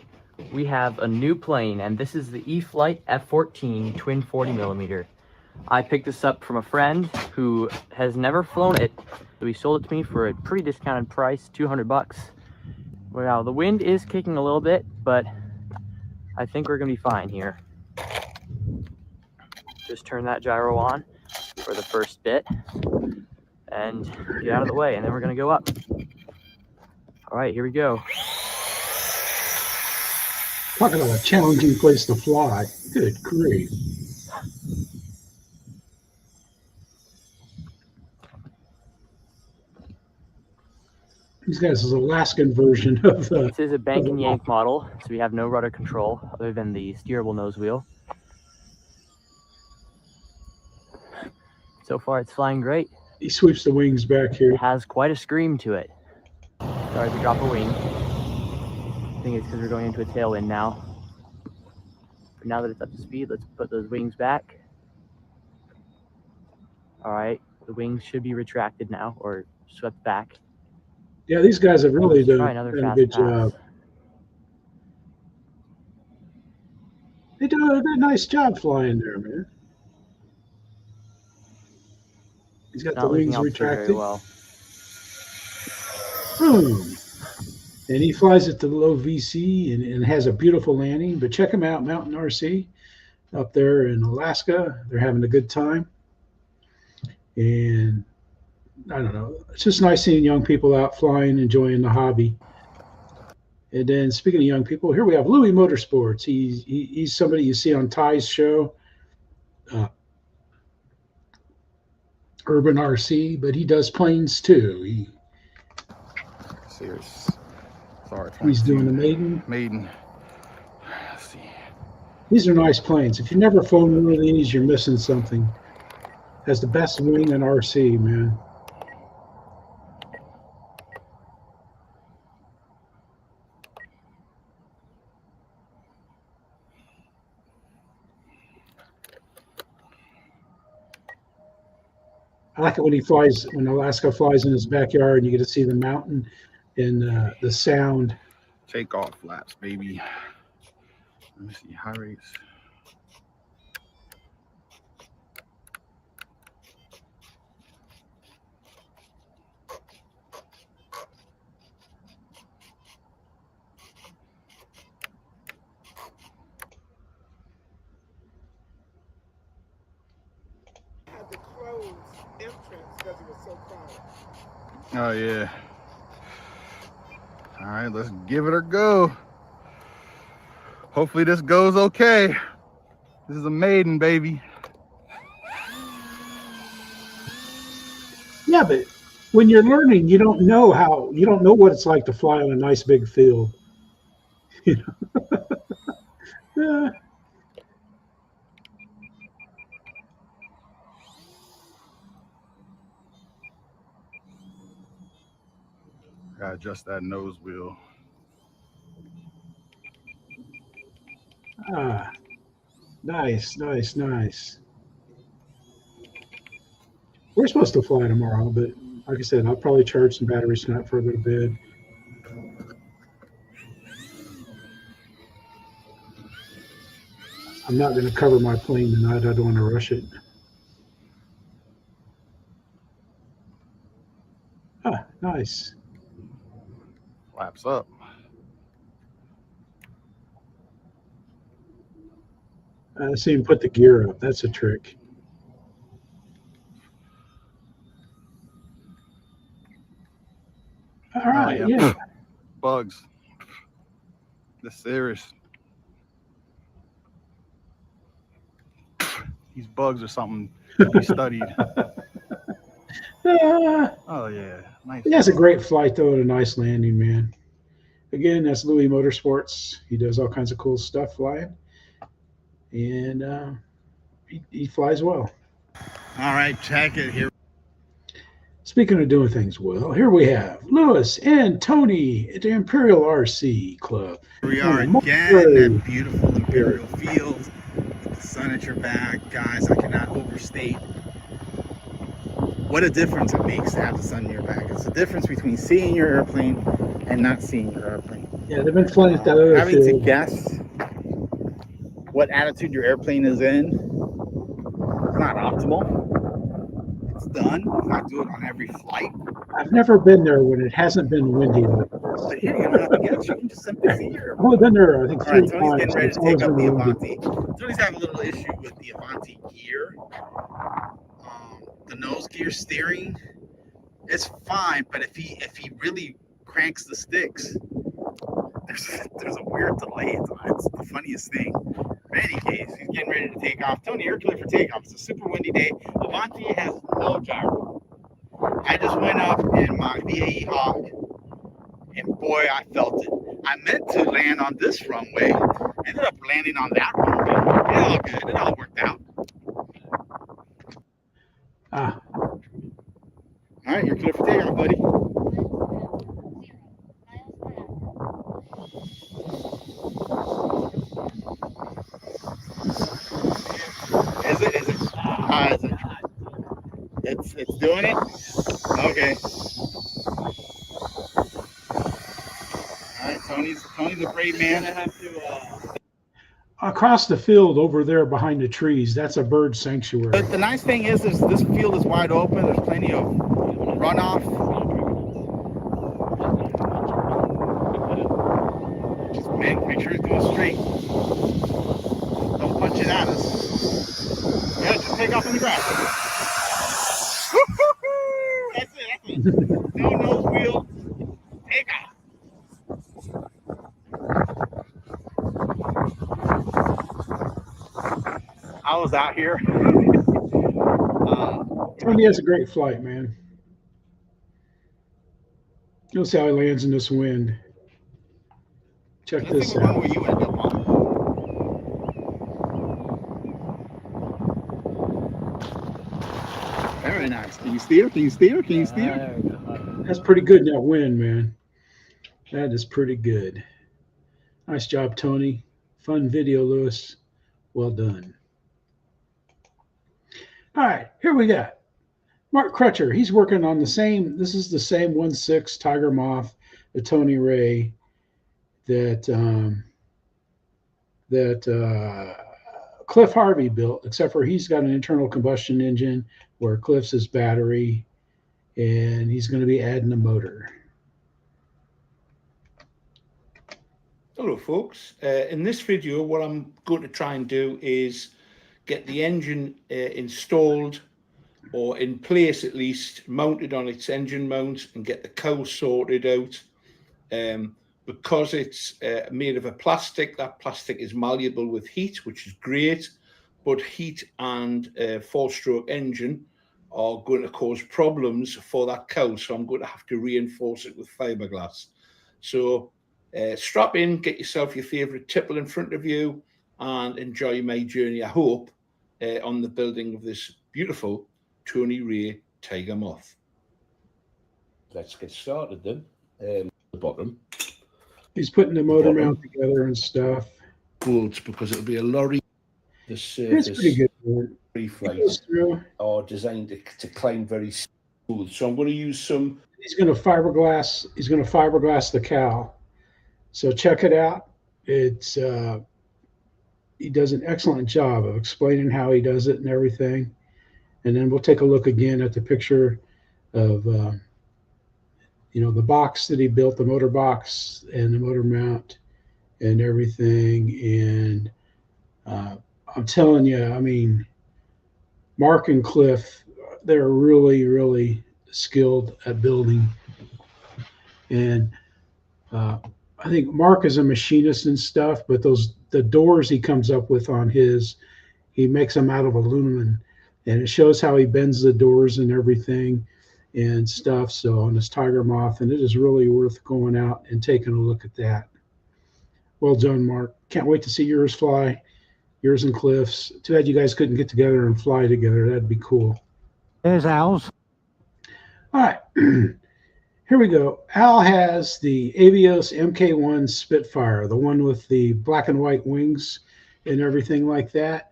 R: we have a new plane, and this is the Eflite F-14 twin 40mm. I picked this up from a friend who has never flown it, so he sold it to me for a pretty discounted price, 200 bucks. Well, the wind is kicking a little bit, but I think we're gonna be fine here. Just turn that gyro on for the first bit and get out of the way, and then we're gonna go up. All right, here we go.
A: Talking about a challenging place to fly. Good grief. These guys is Alaskan version of
R: this is a bank and yank model, so we have no rudder control other than the steerable nose wheel. So far, it's flying great.
A: He sweeps the wings back here.
R: It has quite a scream to it. Sorry to drop a wing. I think it's because we're going into a tailwind now. But now that it's up to speed, let's put those wings back. All right, the wings should be retracted now, or swept back.
A: Yeah, these guys have really done a good job. They do a nice job flying there, man. He's got the wings retracted.
R: Well.
A: Boom. And he flies at the low VC and has a beautiful landing. But check him out, Mountain RC, up there in Alaska. They're having a good time. And I don't know. It's just nice seeing young people out flying, enjoying the hobby. And then speaking of young people, here we have Louis Motorsports. He's somebody you see on Ty's show, Urban RC, but he does planes too.
F: Serious. Sorry.
A: He's doing the Maiden.
F: Maiden. Let's see.
A: These are nice planes. If you've never flown one of these, you're missing something. Has the best wing in RC, man. I like it when he flies, when Alaska flies in his backyard and you get to see the mountain and the sound.
F: Take off flaps, baby. Let me see, high rates. Oh yeah. All right, let's give it a go. Hopefully this goes okay. This is a Maiden, baby.
A: Yeah, but when you're learning, you don't know what it's like to fly on a nice big field. You know?
F: Gotta adjust that nose wheel.
A: Ah, nice. We're supposed to fly tomorrow, but like I said, I'll probably charge some batteries tonight before I go to bed. I'm not going to cover my plane tonight. I don't want to rush it. Ah, nice.
F: Flaps up.
A: Let's see him put the gear up. That's a trick. All right, yeah.
F: Bugs. This serious.
G: these bugs or something he studied. Oh yeah, nice.
A: He has a great flight though, and a nice landing, man. Again, that's Louis Motorsports. He does all kinds of cool stuff flying, and he flies well.
S: All right, check it here.
A: Speaking of doing things well, here we have Lewis and Tony at the Imperial RC Club.
S: Here we are again in that beautiful Imperial field with the sun at your back. Guys, I cannot overstate what a difference it makes to have the sun in your back. It's the difference between seeing your airplane and not seeing your airplane.
A: Yeah, they've been flying at that other
S: Having
A: field.
S: to guess what attitude your airplane is in, it's not optimal. It's done. I do it on every flight.
A: I've never been there when it hasn't been windy like this.
S: But here you don't have to guess. You can just simply see your
A: I've only been there, I think,
S: All right,
A: 3
S: Tony's
A: times.
S: getting ready
A: It's
S: to
A: always
S: take up the
A: been windy.
S: Avanti. Tony's having a little issue with the Avanti gear. The nose gear steering is fine, but if he really cranks the sticks, there's a weird delay. It's the funniest thing. In any case, he's getting ready to take off. Tony, you're clear for takeoff. It's a super windy day. Avanti has no gyro. I just went up in my VAE Hawk, and boy, I felt it. I meant to land on this runway, ended up landing on that runway. It all good. It all worked out.
A: Ah.
S: All right, you're clear for takeoff, buddy. Is it? Is it? It's doing it? Okay. All right, Tony's a brave man. I have to.
A: Across the field over there behind the trees, that's a bird sanctuary.
S: But the nice thing is this field is wide open. There's plenty of runoff. Just make sure it's going straight. Don't punch it at us. Yeah, just take off in the grass. That's it. No nose wheel. Take off. I was out here.
A: Tony has a great flight, man. You'll see how he lands in this wind. Check this out.
S: Where you end up on. Very nice. Can you steer? Can you steer? Can you steer?
A: That's pretty good in that wind, man. That is pretty good. Nice job, Tony. Fun video, Lewis. Well done. All right, here we got Mark Crutcher. He's working on the same. This is the same 1.6 Tiger Moth, the Tony Ray that Cliff Harvey built, except for he's got an internal combustion engine where Cliff's his battery, and he's going to be adding a motor.
T: Hello folks, in this video what I'm going to try and do is get the engine installed, or in place at least, mounted on its engine mount, and get the cowl sorted out. Because it's made of a plastic, that plastic is malleable with heat, which is great, but heat and four-stroke engine are going to cause problems for that cowl, so I'm going to have to reinforce it with fiberglass. So strap in, get yourself your favorite tipple in front of you, and enjoy my journey, I hope, on the building of this beautiful Tony Ray Tiger Moth.
U: Let's get started then. The bottom.
A: He's putting the motor mount together and stuff.
U: Bolts, because it'll be a lorry. The surface.
A: It's pretty good.
U: Reflights are designed to climb very smooth. So I'm going to use some.
A: He's going to fiberglass. He's going to fiberglass the cowl. So check it out. It's he does an excellent job of explaining how he does it and everything. And then we'll take a look again at the picture of the box that he built, the motor box and the motor mount and everything. And I'm telling you, I mean, Mark and Cliff, they're really, really skilled at building. And I think Mark is a machinist and stuff, but the doors he comes up with on his, he makes them out of aluminum, and it shows how he bends the doors and everything and stuff. So on this Tiger Moth, and it is really worth going out and taking a look at that. Well done, Mark. Can't wait to see yours fly, yours and Cliff's. Too bad you guys couldn't get together and fly together. That'd be cool.
E: There's Al's.
A: All right. Here we go. Al has the Avios MK1 Spitfire, the one with the black and white wings and everything like that.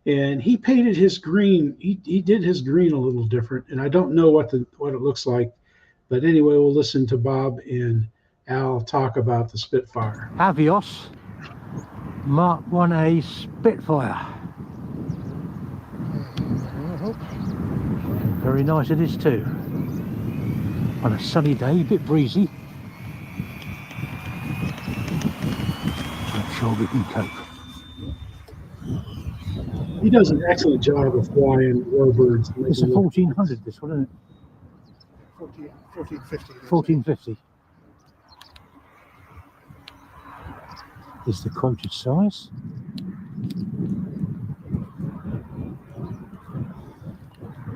A: And he painted his green. He did his green a little different, and I don't know what it looks like. But anyway, we'll listen to Bob and Al talk about the Spitfire.
E: Avios Mark 1A Spitfire. Very nice it is too. On a sunny day, a bit breezy. I'm sure we can cope.
A: He does an excellent job of flying warbirds.
E: It's a 1400, this one, isn't it?
C: 1450.
E: 1450 is the quoted size.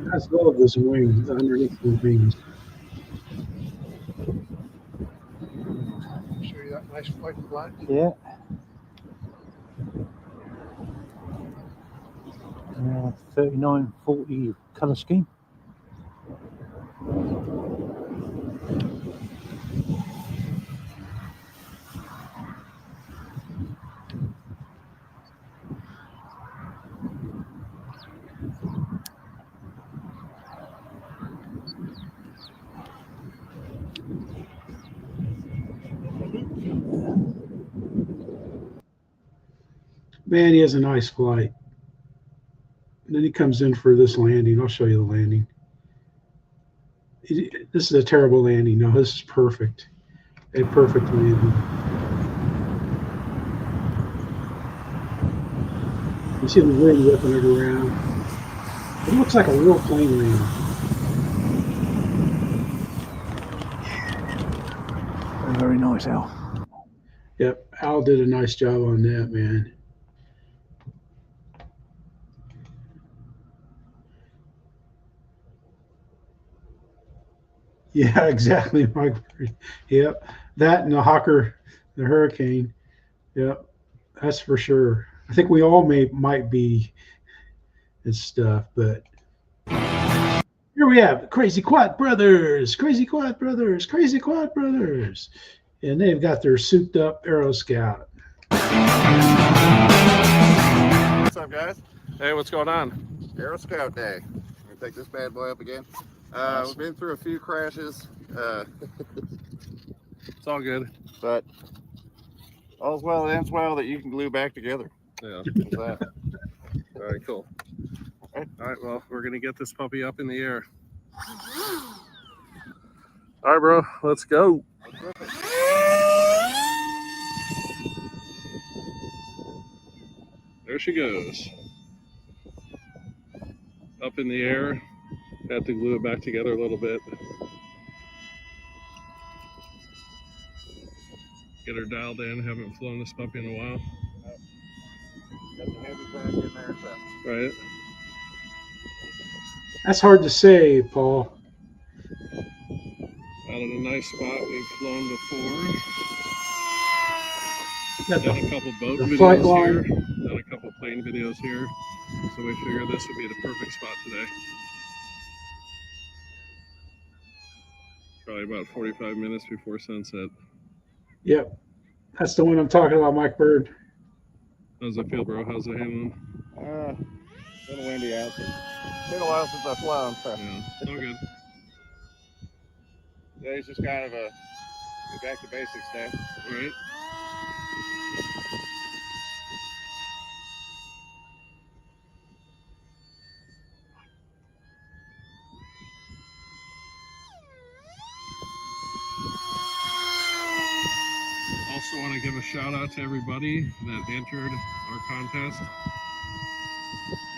A: I just love those wings underneath the wings.
C: Show you that nice white and black.
E: Yeah. 3940 colour scheme.
A: Man, he has a nice flight. And then he comes in for this landing. I'll show you the landing. This is a terrible landing. No, this is perfect. A perfect landing. You see the wind whipping it around. It looks like a real plane landing.
E: Very nice, Al.
A: Yep, Al did a nice job on that, man. Yeah, exactly, Mike. Yep, that and the Hawker, the Hurricane. Yep, that's for sure. I think we all might be and stuff, but here we have Crazy Quad Brothers, Crazy Quad Brothers, Crazy Quad Brothers, and they've got their souped up Aero Scout.
V: What's up, guys?
W: Hey, what's going on?
V: Aero Scout Day. I'm gonna take this bad boy up again.
W: Awesome.
V: We've been through a few crashes.
W: It's all good.
V: But all's well that ends well that you can glue back together.
W: Yeah.
V: How's that?
W: All right, cool. All right, well, we're going to get this puppy up in the air. All right, bro, let's go. There she goes. Up in the air. Have to glue it back together a little bit. Get her dialed in. Haven't flown this puppy in a while.
V: Got the heavy pack in there, so.
W: Right.
A: That's hard to say, Paul.
W: Out in a nice spot we've flown before.
A: Got
W: Done a couple boat
A: the
W: videos
A: flight
W: here.
A: line.
W: Done a couple plane videos here. So we figured this would be the perfect spot today. Probably about 45 minutes before sunset.
A: Yep, that's the one I'm talking about, Mike Bird.
W: How's it feel, bro? How's it handling?
V: A little windy out. It's been a while since I've flown, so.
W: Yeah, it's all good.
V: Today's just kind of a back to basics day.
W: Right. Also want to give a shout out to everybody that entered our contest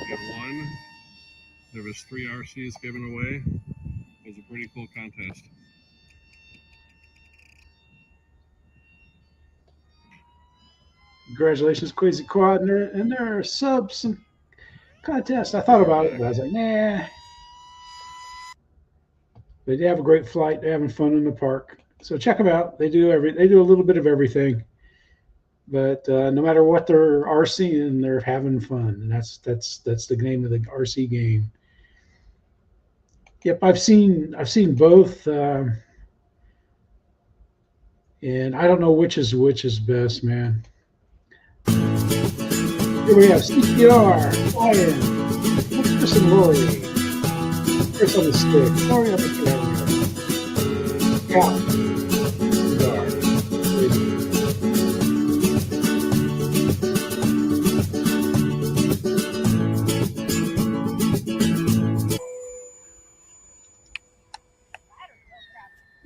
W: and won. There was 3 RCs given away. It was a pretty cool contest.
A: Congratulations, Crazy Quad, and there are some contest. I thought about it, but I was like, nah. But they have a great flight. They're having fun in the park. So check them out. They do a little bit of everything. But no matter what they're RCing, they're having fun, and that's the name of the RC game. Yep, I've seen both, and I don't know which is best, man. Here we have CPR, Ryan, Chris and Lori. Chris on the stick, Lori on the camera.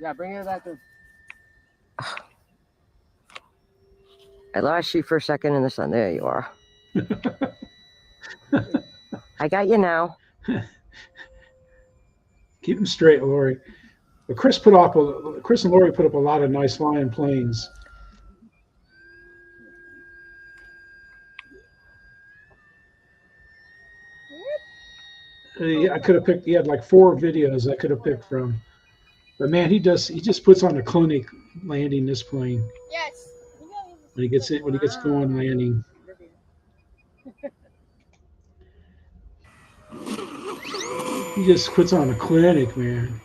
J: Yeah, bring her back in. I lost you for a second in the sun. There you are. I got you now.
A: Keep them straight, Lori. But Chris and Lori put up a lot of nice flying planes. I could have picked. He had like 4 videos I could have picked from. But man, he just puts on a clinic landing this plane.
C: Yes.
A: When he gets going landing. He just puts on a clinic, man.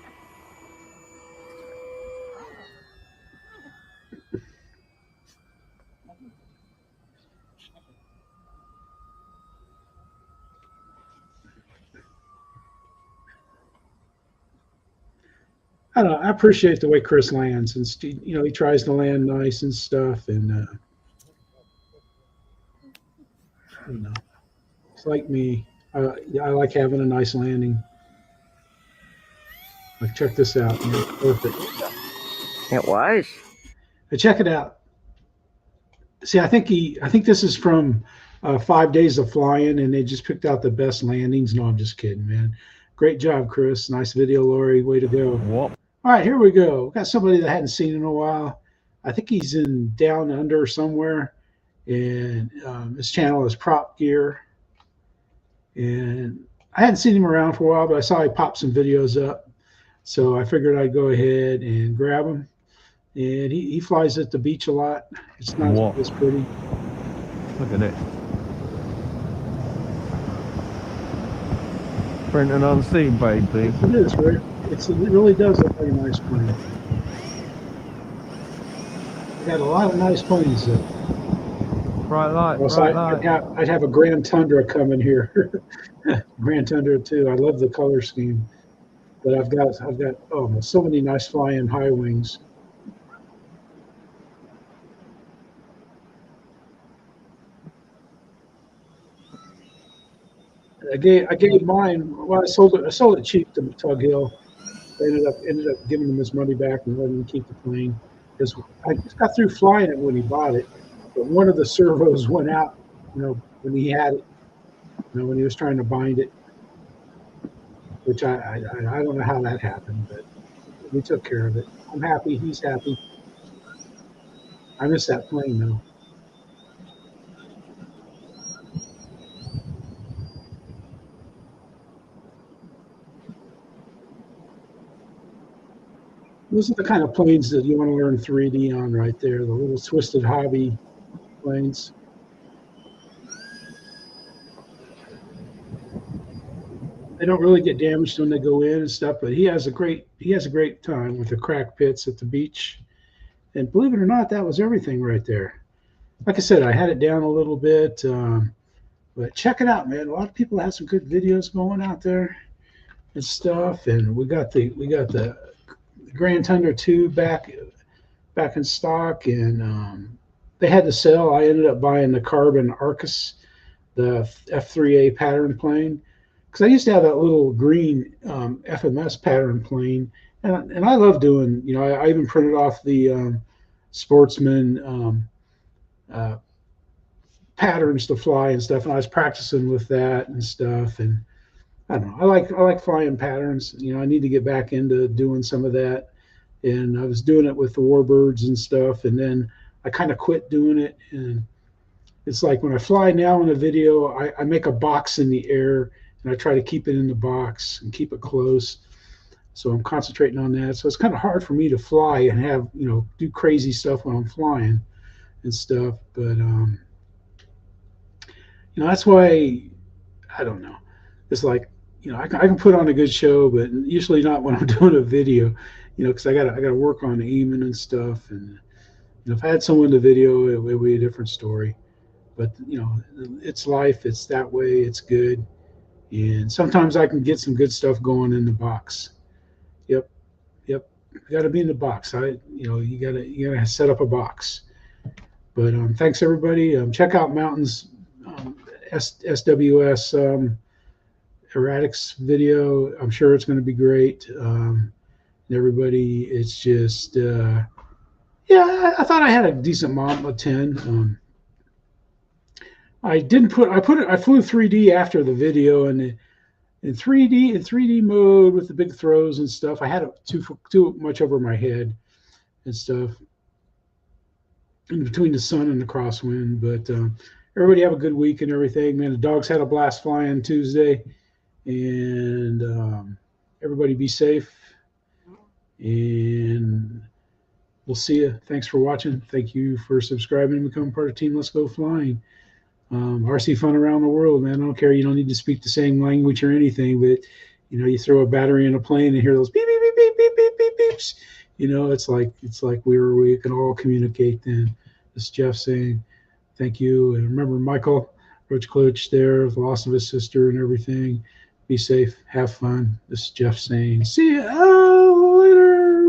A: I don't know. I appreciate the way Chris lands, and he tries to land nice and stuff, and I don't know. It's like me. I like having a nice landing. Like, check this out. Man. Perfect.
J: It was.
A: But check it out. See, I think this is from 5 days of flying, and they just picked out the best landings. No, I'm just kidding, man. Great job, Chris. Nice video, Lori. Way to go.
E: What?
A: All right, here we go. We've got somebody that I hadn't seen in a while. I think he's in Down Under somewhere, and his channel is Prop Gear. And I hadn't seen him around for a while, but I saw he popped some videos up, so I figured I'd go ahead and grab him. And he flies at the beach a lot. It's not as pretty.
E: Look at it. Printing on scene, baby.
A: It is, right? It really does look like a nice plane. We got a lot of nice planes there.
E: Bright light,
A: Also,
E: bright light.
A: I'd have a Grand Tundra coming here. Grand Tundra too. I love the color scheme. But I've got so many nice flying high wings. I gave mine. Well, I sold it cheap to Tug Hill. I ended up giving him his money back and letting him keep the plane, because I just got through flying it when he bought it, but one of the servos went out, when he had it, when he was trying to bind it, which I don't know how that happened, but we took care of it. I'm happy. He's happy. I miss that plane though. Those are the kind of planes that you want to learn 3D on right there, the little twisted hobby planes. They don't really get damaged when they go in and stuff, but he has a great time with the crack pits at the beach. And believe it or not, that was everything right there. Like I said, I had it down a little bit, but check it out, man. A lot of people have some good videos going out there and stuff, and we got the Grand Tundra 2 back in stock, and they had to sell. I ended up buying the Carbon Arcus, the F3A pattern plane, because I used to have that little green FMS pattern plane, and I love doing. I even printed off the Sportsman patterns to fly and stuff, and I was practicing with that and stuff, and I don't know. I like flying patterns. I need to get back into doing some of that. And I was doing it with the Warbirds and stuff, and then I kind of quit doing it. And it's like when I fly now in a video, I make a box in the air and I try to keep it in the box and keep it close. So I'm concentrating on that. So it's kind of hard for me to fly and have, you know, do crazy stuff when I'm flying and stuff. But, you know, that's why, I don't know. It's like, you know, I can put on a good show, but usually not when I'm doing a video, you know, because I gotta work on aiming and stuff. And, you know, if I had someone in the video, it would be a different story. But, you know, it's life. It's that way. It's good. And sometimes I can get some good stuff going in the box. Yep. You got to be in the box. You know, you gotta set up a box. But thanks everybody. Check out Mountain's SWS erratics video. I'm sure it's going to be great. Everybody, it's just yeah. I thought I had a decent a 10. I flew 3D after the video, and in 3D mode with the big throws and stuff, I had it too much over my head and stuff in between the sun and the crosswind. But everybody have a good week and everything, man. The dogs had a blast flying Tuesday, and everybody be safe, and we'll see you. Thanks for watching. Thank you for subscribing and becoming part of Team Let's Go Flying. RC fun around the world, man. I don't care. You don't need to speak the same language or anything, but you know, you throw a battery in a plane and hear those beep beep beep beep beep beep beep beeps. You know, it's like we can all communicate. Then this is Jeff saying thank you, and remember Michael Roach Clutch there with the loss of his sister and everything. Be safe, have fun. This is Jeff saying see you later.